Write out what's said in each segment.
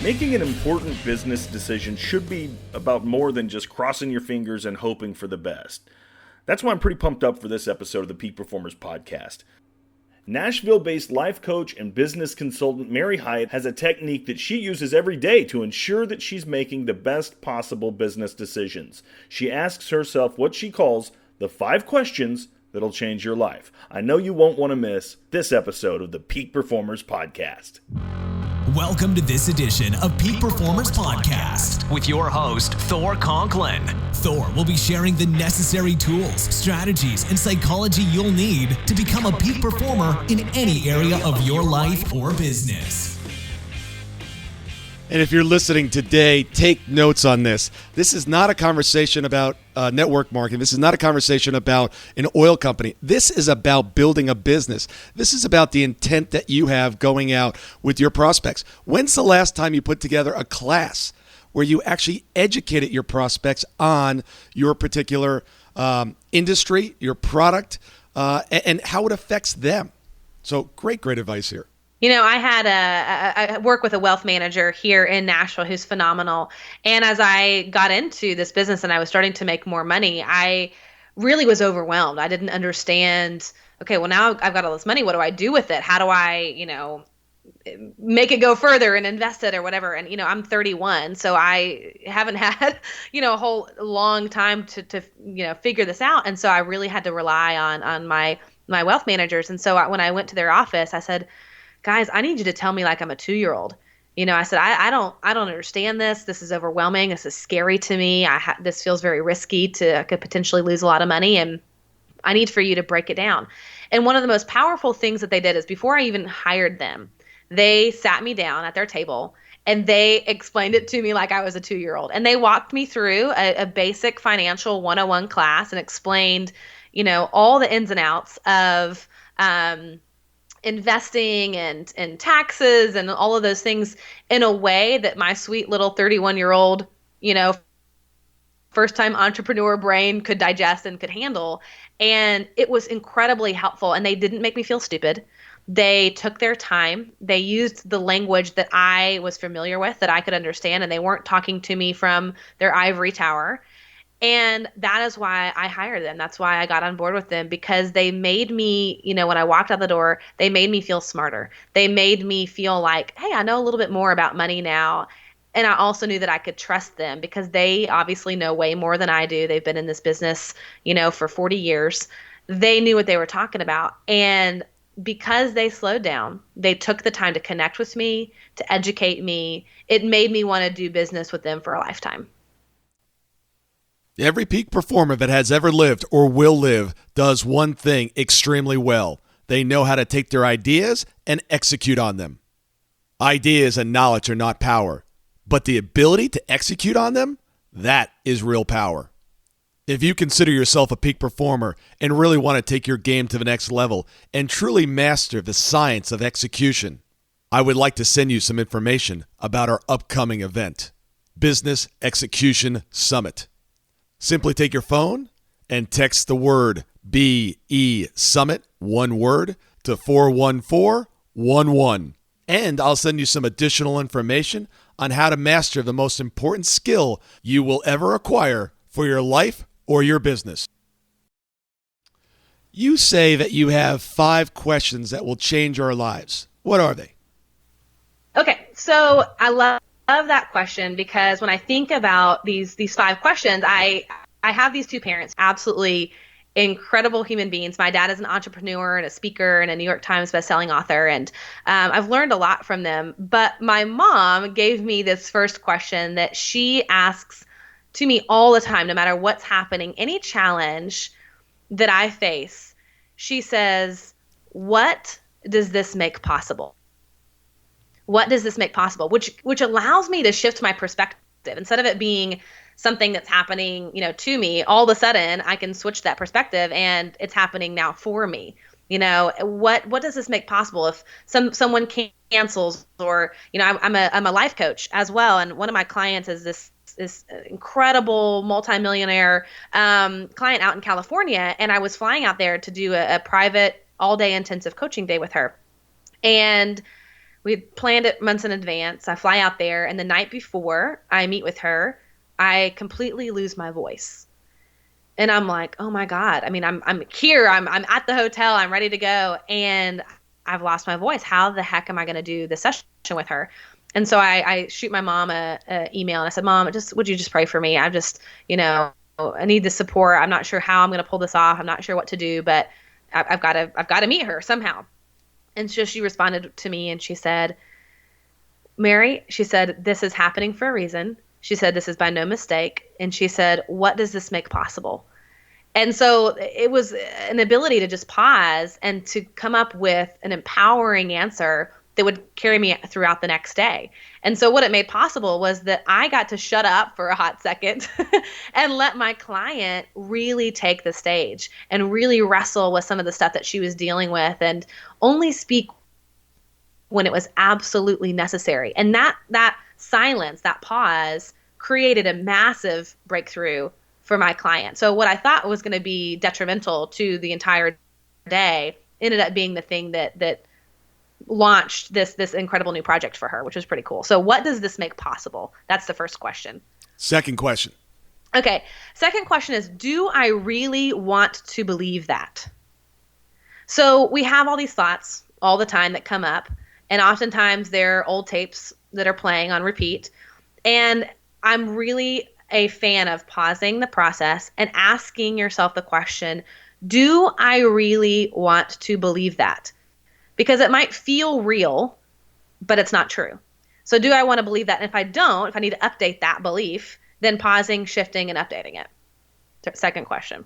Making an important business decision should be about more than just crossing your fingers and hoping for the best. That's why I'm pretty pumped up for this episode of the Peak Performers Podcast. Nashville-based life coach and business consultant Mary Hyatt has a technique that she uses every day to ensure that she's making the best possible business decisions. She asks herself what she calls the 5 questions that'll change your life. I know you won't want to miss this episode of the Peak Performers Podcast. Welcome to this edition of Peak Performers Podcast with your host, Thor Conklin. Thor will be sharing the necessary tools, strategies, and psychology you'll need to become a peak performer in any area of your life or business. And if you're listening today, take notes on this. This is not a conversation about network marketing. This is not a conversation about an oil company. This is about building a business. This is about the intent that you have going out with your prospects. When's the last time you put together a class where you actually educated your prospects on your particular industry, your product, and how it affects them? So great advice here. You know, I work with a wealth manager here in Nashville who's phenomenal. And as I got into this business and I was starting to make more money, I really was overwhelmed. I didn't understand, okay, well, now I've got all this money. What do I do with it? How do I, make it go further and invest it or whatever? And, I'm 31, so I haven't had, a whole long time to figure this out. And so I really had to rely on my wealth managers. And so when I went to their office, I said, guys, I need you to tell me like I'm a 2-year-old. I said, I don't understand this. This is overwhelming. This is scary to me. This feels very risky. I could potentially lose a lot of money, and I need for you to break it down. And one of the most powerful things that they did is before I even hired them, they sat me down at their table and they explained it to me like I was a 2-year-old. And they walked me through a basic financial 101 class and explained, all the ins and outs of investing and taxes and all of those things in a way that my sweet little 31-year-old, first-time entrepreneur brain could digest and could handle. And it was incredibly helpful. And they didn't make me feel stupid. They took their time. They used the language that I was familiar with, that I could understand, and they weren't talking to me from their ivory tower. And that is why I hired them. That's why I got on board with them, because they made me, when I walked out the door, they made me feel smarter. They made me feel like, hey, I know a little bit more about money now. And I also knew that I could trust them because they obviously know way more than I do. They've been in this business, for 40 years. They knew what they were talking about. And because they slowed down, they took the time to connect with me, to educate me. It made me want to do business with them for a lifetime. Every peak performer that has ever lived or will live does one thing extremely well. They know how to take their ideas and execute on them. Ideas and knowledge are not power, but the ability to execute on them, that is real power. If you consider yourself a peak performer and really want to take your game to the next level and truly master the science of execution, I would like to send you some information about our upcoming event, Business Execution Summit. Simply take your phone and text the word BESUMMIT, one word, to 41411. And I'll send you some additional information on how to master the most important skill you will ever acquire for your life or your business. You say that you have 5 questions that will change our lives. What are they? Okay, so I love that question because when I think about these 5 questions, I have these 2 parents, absolutely incredible human beings. My dad is an entrepreneur and a speaker and a New York Times bestselling author, and I've learned a lot from them. But my mom gave me this first question that she asks to me all the time, no matter what's happening, any challenge that I face. She says, "What does this make possible?" What does this make possible? Which allows me to shift my perspective. Instead of it being something that's happening, to me, all of a sudden I can switch that perspective and it's happening now for me. What does this make possible if someone cancels, or, I'm a life coach as well. And one of my clients is this incredible multimillionaire client out in California. And I was flying out there to do a private all-day intensive coaching day with her. And We had planned it months in advance. I fly out there, and the night before I meet with her, I completely lose my voice. And I'm like, oh my God. I mean, I'm here. I'm at the hotel. I'm ready to go. And I've lost my voice. How the heck am I going to do the session with her? And so I shoot my mom a email, and I said, Mom, would you just pray for me? I need the support. I'm not sure how I'm going to pull this off. I'm not sure what to do, but I've got to meet her somehow. And so she responded to me, and she said, Mary, she said, this is happening for a reason. She said, this is by no mistake. And she said, what does this make possible? And so it was an ability to just pause and to come up with an empowering answer that would carry me throughout the next day. And so what it made possible was that I got to shut up for a hot second and let my client really take the stage and really wrestle with some of the stuff that she was dealing with and only speak when it was absolutely necessary. And that silence, that pause, created a massive breakthrough for my client. So what I thought was going to be detrimental to the entire day ended up being the thing that launched this incredible new project for her, which was pretty cool. So what does this make possible? That's the first question. Second question. Okay. Second question is, do I really want to believe that? So we have all these thoughts all the time that come up, and oftentimes they're old tapes that are playing on repeat. And I'm really a fan of pausing the process and asking yourself the question, do I really want to believe that? Because it might feel real, but it's not true. So do I want to believe that? And if I don't, if I need to update that belief, then pausing, shifting, and updating it. Second question.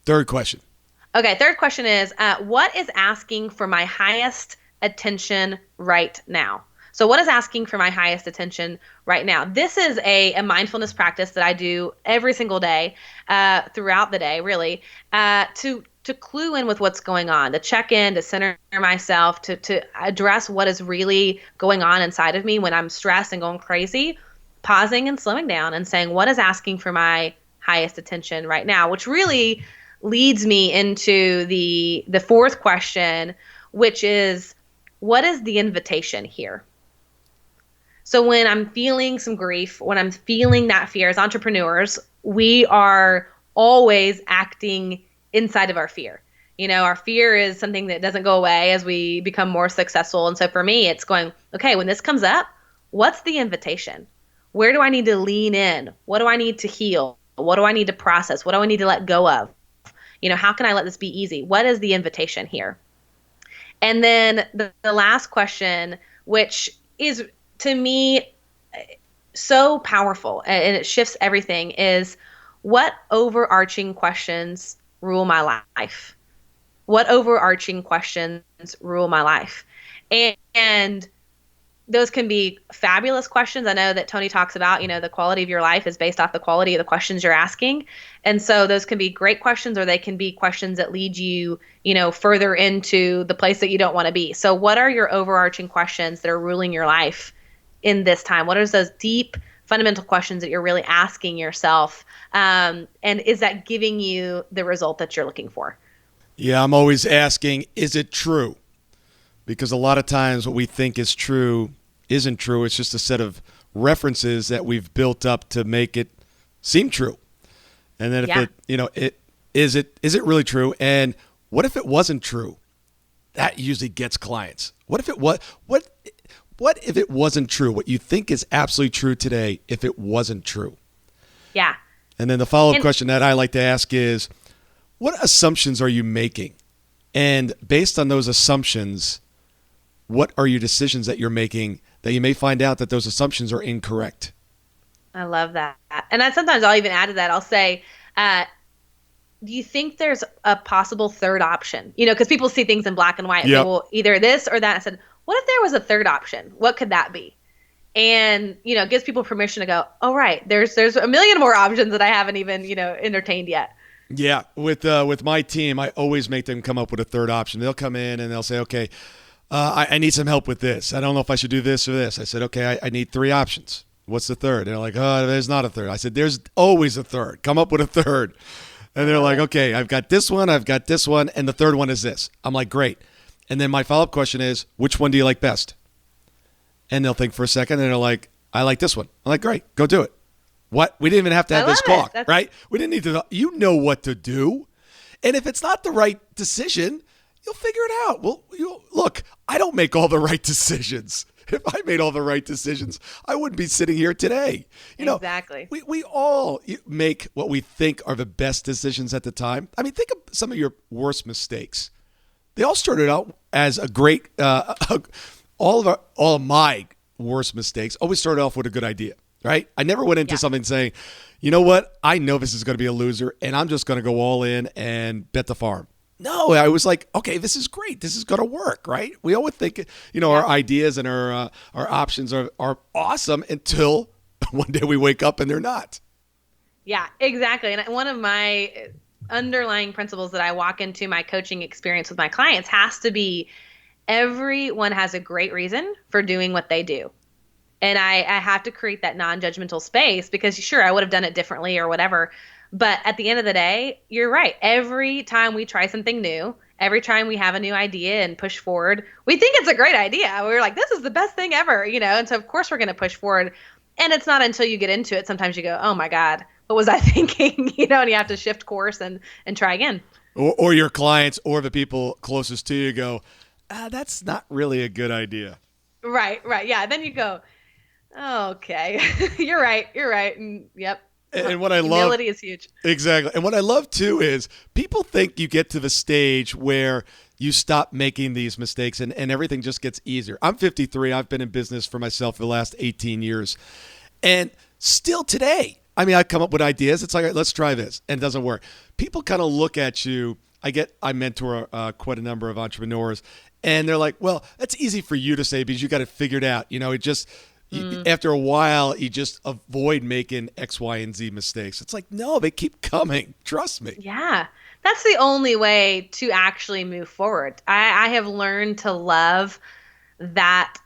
Third question. Okay, third question is, what is asking for my highest attention right now? So what is asking for my highest attention right now? This is a mindfulness practice that I do every single day, throughout the day, really, to clue in with what's going on, to check in, to center myself, to address what is really going on inside of me when I'm stressed and going crazy, pausing and slowing down and saying, what is asking for my highest attention right now? Which really leads me into the fourth question, which is, what is the invitation here? So when I'm feeling some grief, when I'm feeling that fear, as entrepreneurs, we are always acting inside of our fear. You know, our fear is something that doesn't go away as we become more successful. And so for me, it's going, okay, when this comes up, what's the invitation? Where do I need to lean in? What do I need to heal? What do I need to process? What do I need to let go of? You know, how can I let this be easy? What is the invitation here? And then the last question, which is to me so powerful and it shifts everything, is what overarching questions rule my life? What overarching questions rule my life? And those can be fabulous questions. I know that Tony talks about, you know, the quality of your life is based off the quality of the questions you're asking. And so those can be great questions, or they can be questions that lead you, you know, further into the place that you don't want to be. So what are your overarching questions that are ruling your life in this time? What are those deep, fundamental questions that you're really asking yourself? And is that giving you the result that you're looking for? Yeah, I'm always asking, is it true? Because a lot of times what we think is true isn't true. It's just a set of references that we've built up to make it seem true. And then if is it really true? And what if it wasn't true? That usually gets clients. What if it was? What if it wasn't true? What you think is absolutely true today, if it wasn't true? Yeah. And then the follow-up question that I like to ask is, what assumptions are you making? And based on those assumptions, what are your decisions that you're making that you may find out that those assumptions are incorrect? I love that. And sometimes I'll even add to that. I'll say, do you think there's a possible third option? You know, because people see things in black and white. Yep. Say, well, either this or that. I said, what if there was a third option? What could that be? And, you know, it gives people permission to go, oh, right, there's a million more options that I haven't even, you know, entertained yet. Yeah. With my team, I always make them come up with a third option. They'll come in and they'll say, okay, I need some help with this. I don't know if I should do this or this. I said, okay, I need three options. What's the third? They're like, oh, there's not a third. I said, there's always a third. Come up with a third. And they're like, okay, I've got this one, and the third one is this. I'm like, great. And then my follow-up question is, which one do you like best? And they'll think for a second, and they're like, I like this one. I'm like, great, go do it. What? We didn't even have to have this talk, right? We didn't need to. You know what to do. And if it's not the right decision, you'll figure it out. Well, look, I don't make all the right decisions. If I made all the right decisions, I wouldn't be sitting here today. Exactly. We all make what we think are the best decisions at the time. I mean, think of some of your worst mistakes. They all started out as a great, all of my worst mistakes always started off with a good idea, right? I never went into something saying, you know what? I know this is going to be a loser, and I'm just going to go all in and bet the farm. No, I was like, okay, this is great. This is going to work, right? We always think, our ideas and our options are awesome until one day we wake up and they're not. Yeah, exactly. And one of my underlying principles that I walk into my coaching experience with my clients has to be everyone has a great reason for doing what they do. And I have to create that non-judgmental space because sure, I would have done it differently or whatever. But at the end of the day, you're right. Every time we try something new, every time we have a new idea and push forward, we think it's a great idea. We're like, this is the best thing ever, and so of course we're going to push forward. And it's not until you get into it, sometimes you go, oh my God, what was I thinking? And you have to shift course and try again. Or your clients or the people closest to you go, that's not really a good idea. Right. Yeah. Then you go, oh, okay, you're right. And yep. And what I love, humility is huge. Exactly. And what I love too is people think you get to the stage where you stop making these mistakes and everything just gets easier. I'm 53. I've been in business for myself for the last 18 years. And still today, I come up with ideas. It's like, let's try this. And it doesn't work. People kind of look at you. I mentor quite a number of entrepreneurs. And they're like, well, that's easy for you to say because you got it figured out. It just... After a while, you just avoid making X, Y, and Z mistakes. It's like, no, they keep coming. Trust me. Yeah. That's the only way to actually move forward. I have learned to love that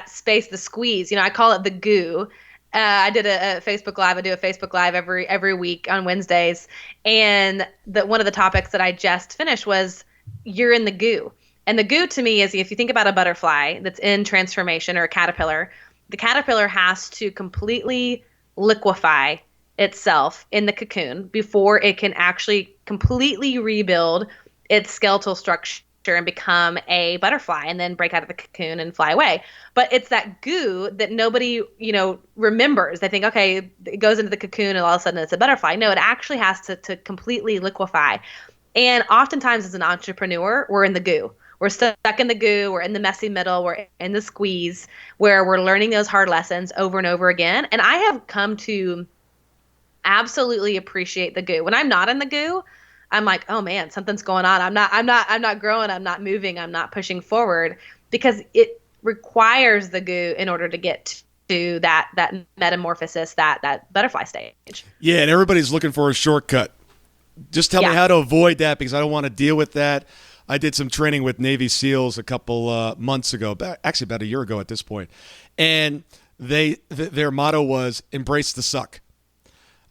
space, the squeeze. I call it the goo. I did a Facebook Live. I do a Facebook Live every week on Wednesdays. And one of the topics that I just finished was you're in the goo. And the goo to me is if you think about a butterfly that's in transformation or a caterpillar, the caterpillar has to completely liquefy itself in the cocoon before it can actually completely rebuild its skeletal structure and become a butterfly and then break out of the cocoon and fly away. But it's that goo that nobody, remembers. They think, okay, it goes into the cocoon and all of a sudden it's a butterfly. No, it actually has to completely liquefy. And oftentimes as an entrepreneur, we're in the goo. We're stuck in the goo. We're in the messy middle. We're in the squeeze where we're learning those hard lessons over and over again. And I have come to absolutely appreciate the goo. When I'm not in the goo, I'm like, oh man, something's going on. I'm not growing. I'm not moving. I'm not pushing forward because it requires the goo in order to get to that metamorphosis, that butterfly stage. Yeah, and everybody's looking for a shortcut. Just tell me how to avoid that because I don't want to deal with that. I did some training with Navy SEALs a couple months ago, actually about a year ago at this point, and their motto was "Embrace the suck."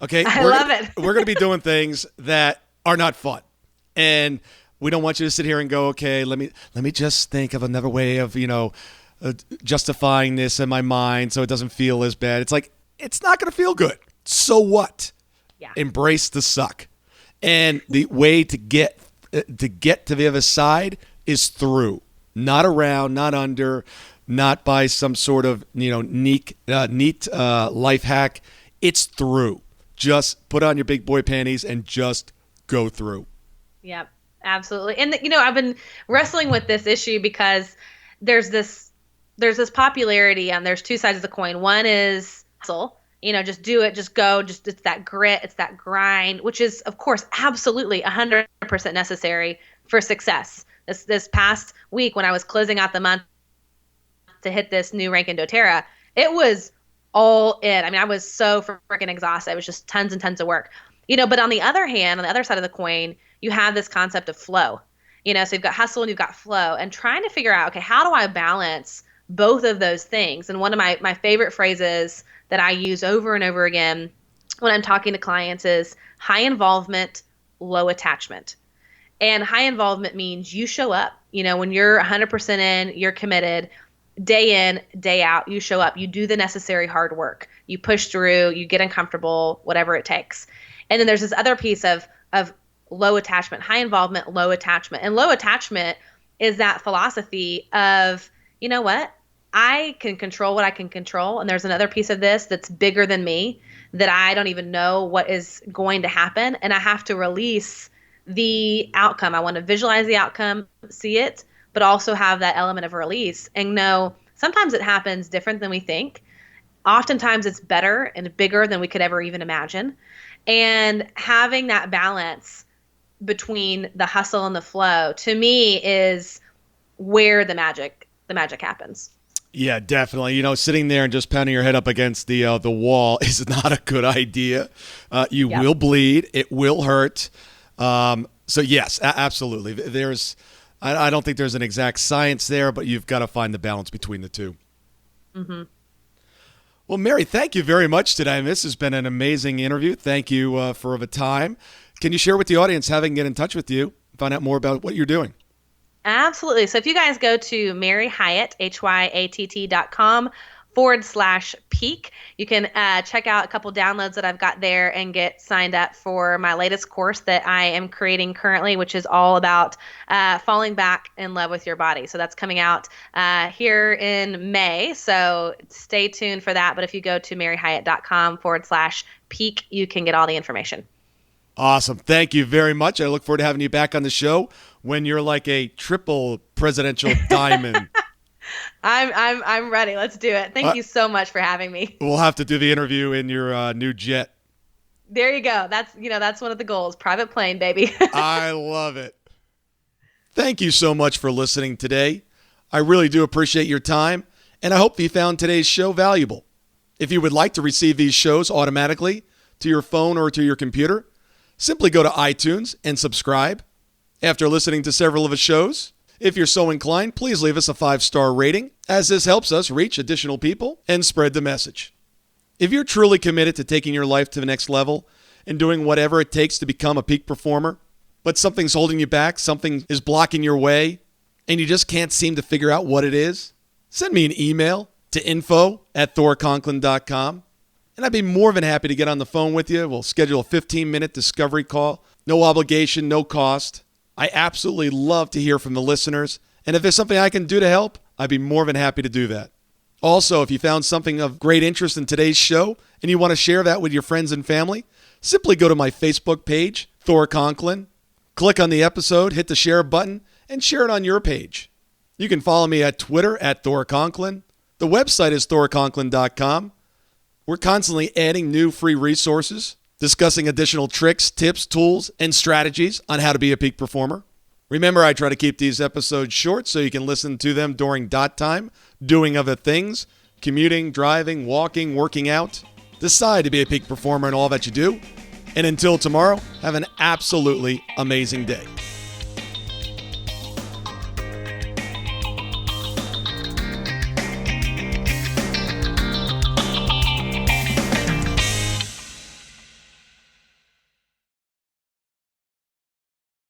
Okay, I love it. We're going to be doing things that are not fun, and we don't want you to sit here and go, "Okay, let me just think of another way of justifying this in my mind so it doesn't feel as bad." It's like it's not going to feel good. So what? Yeah. Embrace the suck, and the way to get to the other side is through, not around, not under, not by some sort of neat life hack. It's through. Just put on your big boy panties and just go through. Yep, absolutely. And I've been wrestling with this issue because there's this popularity and there's two sides of the coin. One is hustle. Just do it, just go, it's that grit, it's that grind, which is, of course, absolutely 100% necessary for success. This past week when I was closing out the month to hit this new rank in doTERRA, it was all in. I was so freaking exhausted. It was just tons and tons of work. But on the other hand, on the other side of the coin, you have this concept of flow. So you've got hustle and you've got flow and trying to figure out, okay, how do I balance both of those things? And one of my favorite phrases that I use over and over again when I'm talking to clients is high involvement, low attachment. And high involvement means you show up. When you're 100% in, you're committed, day in, day out, you show up, you do the necessary hard work, you push through, you get uncomfortable, whatever it takes. And then there's this other piece of low attachment, high involvement, low attachment. And low attachment is that philosophy of, you know what? I can control what I can control. And there's another piece of this that's bigger than me that I don't even know what is going to happen. And I have to release the outcome. I want to visualize the outcome, see it, but also have that element of release and know sometimes it happens different than we think. Oftentimes it's better and bigger than we could ever even imagine. And having that balance between the hustle and the flow, to me, is where the magic happens. Yeah, definitely. Sitting there and just pounding your head up against the wall is not a good idea. You will bleed. It will hurt. So yes, absolutely. I don't think there's an exact science there, but you've got to find the balance between the two. Mm-hmm. Well, Mary, thank you very much today. This has been an amazing interview. Thank you for the time. Can you share with the audience how they can get in touch with you, find out more about what you're doing? Absolutely. So if you guys go to Mary Hyatt, HYATT.com/peak, you can check out a couple downloads that I've got there and get signed up for my latest course that I am creating currently, which is all about falling back in love with your body. So that's coming out here in May. So stay tuned for that. But if you go to maryhyatt.com/peak, you can get all the information. Awesome. Thank you very much. I look forward to having you back on the show when you're like a triple presidential diamond. I'm ready. Let's do it. Thank you so much for having me. We'll have to do the interview in your new jet. There you go. That's one of the goals. Private plane, baby. I love it. Thank you so much for listening today. I really do appreciate your time, and I hope you found today's show valuable. If you would like to receive these shows automatically to your phone or to your computer, simply go to iTunes and subscribe. After listening to several of the shows, if you're so inclined, please leave us a 5-star rating, as this helps us reach additional people and spread the message. If you're truly committed to taking your life to the next level and doing whatever it takes to become a peak performer, but something's holding you back, something is blocking your way, and you just can't seem to figure out what it is, send me an email to info@thorconklin.com, and I'd be more than happy to get on the phone with you. We'll schedule a 15-minute discovery call. No obligation, no cost. I absolutely love to hear from the listeners, and if there's something I can do to help, I'd be more than happy to do that. Also, if you found something of great interest in today's show and you want to share that with your friends and family, simply go to my Facebook page, Thor Conklin, click on the episode, hit the share button, and share it on your page. You can follow me at Twitter at Thor Conklin. The website is thorconklin.com. We're constantly adding new free resources, discussing additional tricks, tips, tools, and strategies on how to be a peak performer. Remember, I try to keep these episodes short so you can listen to them during dot time, doing other things, commuting, driving, walking, working out. Decide to be a peak performer in all that you do. And until tomorrow, have an absolutely amazing day.